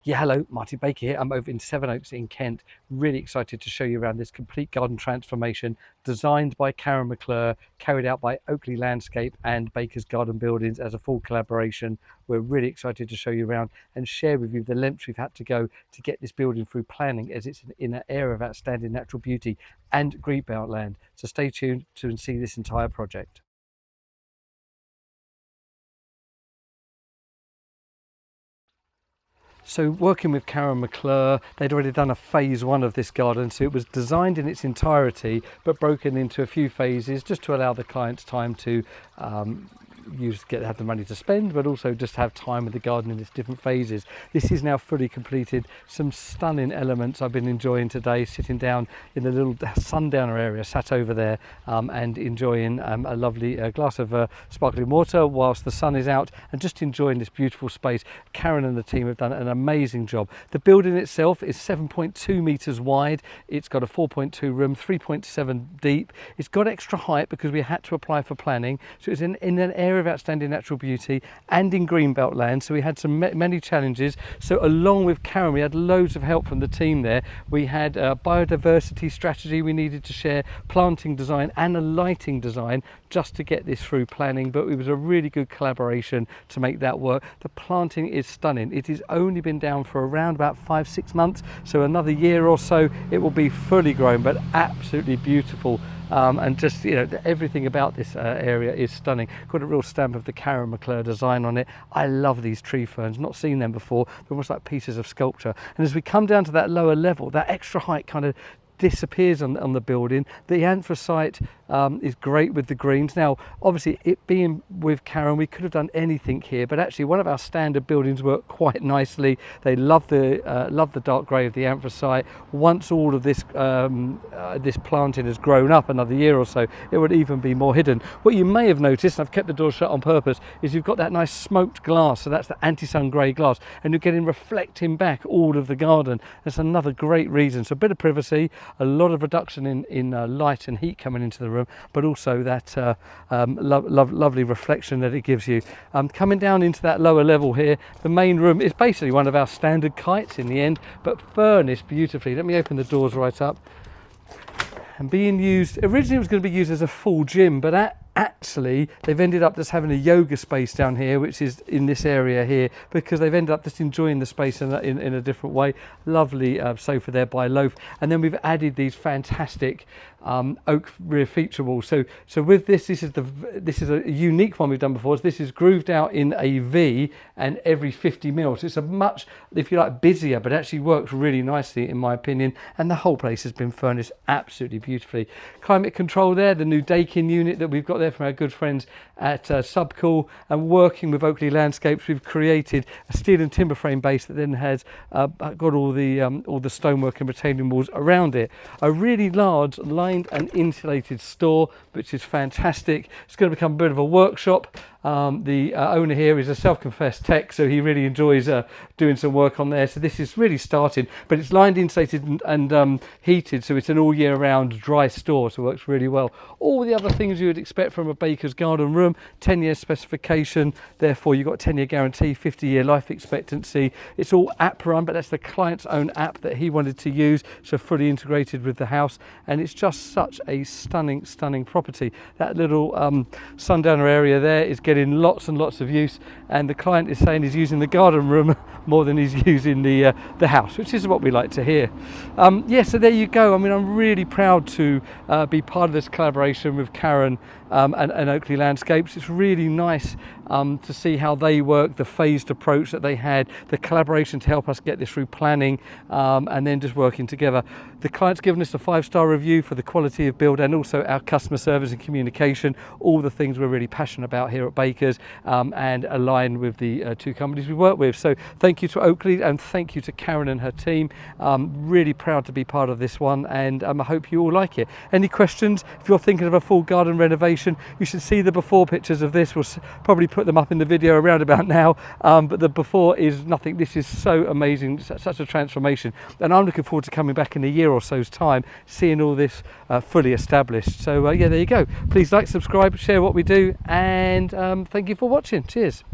Yeah, hello, Martin Baker here. I'm over in Sevenoaks in Kent. Really excited to show you around this complete garden transformation designed by Karen McClure, carried out by Oakley Landscape and Baker's Garden Buildings as a full collaboration. We're really excited to show you around and share with you the lengths we've had to go to get this building through planning, as it's in an area of outstanding natural beauty and greenbelt land. So stay tuned to see this entire project. So working with Karen McClure, they'd already done a phase one of this garden, so it was designed in its entirety but broken into a few phases just to allow the clients time to have the money to spend, but also just have time with the garden in its different phases. This is now fully completed. Some stunning elements I've been enjoying today, sitting down in the little sundowner area, sat over there and enjoying a lovely glass of sparkling water whilst the sun is out, and just enjoying this beautiful space. Karen and the team have done an amazing job. The building itself is 7.2 meters wide. It's got a 4.2 room, 3.7 deep. It's got extra height because we had to apply for planning, so it's in an area of outstanding natural beauty and in greenbelt land, so we had many challenges. So along with Karen, we had loads of help from the team there. We had a biodiversity strategy we needed to share, planting design and a lighting design just to get this through planning, but it was a really good collaboration to make that work. The planting is stunning. It has only been down for around about 5-6 months, so another year or so it will be fully grown, but absolutely beautiful. And just, everything about this area is stunning. Got a real stamp of the Karen McClure design on it. I love these tree ferns, not seen them before. They're almost like pieces of sculpture. And as we come down to that lower level, that extra height kind of disappears on the building. The anthracite is great with the greens. Now obviously, it being with Karen, we could have done anything here, but actually one of our standard buildings worked quite nicely. They love the dark grey of the anthracite. Once all of this this planting has grown up another year or so, it would even be more hidden. What you may have noticed, and I've kept the door shut on purpose, is you've got that nice smoked glass, so that's the anti-sun grey glass, and you're getting reflecting back all of the garden. That's another great reason. So a bit of privacy, a lot of reduction in light and heat coming into the room, but also that lovely reflection that it gives you. Coming down into that lower level here, the main room is basically one of our standard kites in the end, but furnished beautifully. Let me open the doors right up. And being used, originally it was going to be used as a full gym, but actually they've ended up just having a yoga space down here, which is in this area here, because they've ended up just enjoying the space in a different way. Lovely sofa there by Loaf, and then we've added these fantastic oak rear feature walls. So with this is a unique one we've done before. So this is grooved out in a V and every 50 mils. It's a much, if you like, busier, but actually works really nicely in my opinion. And the whole place has been furnished absolutely beautifully. Climate control there, the new Dakin unit that we've got there from our good friends at Subcool, and working with Oakley Landscapes, we've created a steel and timber frame base that then has got all the stonework and retaining walls around it. A really large lined and insulated store, which is fantastic. It's going to become a bit of a workshop. The owner here is a self-confessed tech, so he really enjoys doing some work on there. So this is really starting, but it's lined, insulated and heated, so it's an all year round dry store, so it works really well. All the other things you would expect from a baker's garden room, 10-year specification, therefore you've got a 10-year guarantee, 50-year life expectancy. It's all app run, but that's the client's own app that he wanted to use, so fully integrated with the house, and it's just such a stunning property. That little sundowner area there is getting lots and lots of use, and the client is saying he's using the garden room more than he's using the house, which is what we like to hear. So there you go. I mean, I'm really proud to be part of this collaboration with Karen and Oakley Landscapes. It's really nice to see how they work, the phased approach that they had, the collaboration to help us get this through planning, and then just working together. The client's given us a 5-star review for the quality of build and also our customer service and communication, all the things we're really passionate about here at Baker's, and aligned with the two companies we work with. So thank you to Oakley and thank you to Karen and her team. Really proud to be part of this one, and I hope you all like it. Any questions? If you're thinking of a full garden renovation, you should see the before pictures of this. We'll probably put them up in the video around about now, but the before is nothing. This is so amazing, such a transformation, and I'm looking forward to coming back in a year or so's time, seeing all this fully established. So yeah, there you go. Please like, subscribe, share what we do, and thank you for watching. Cheers.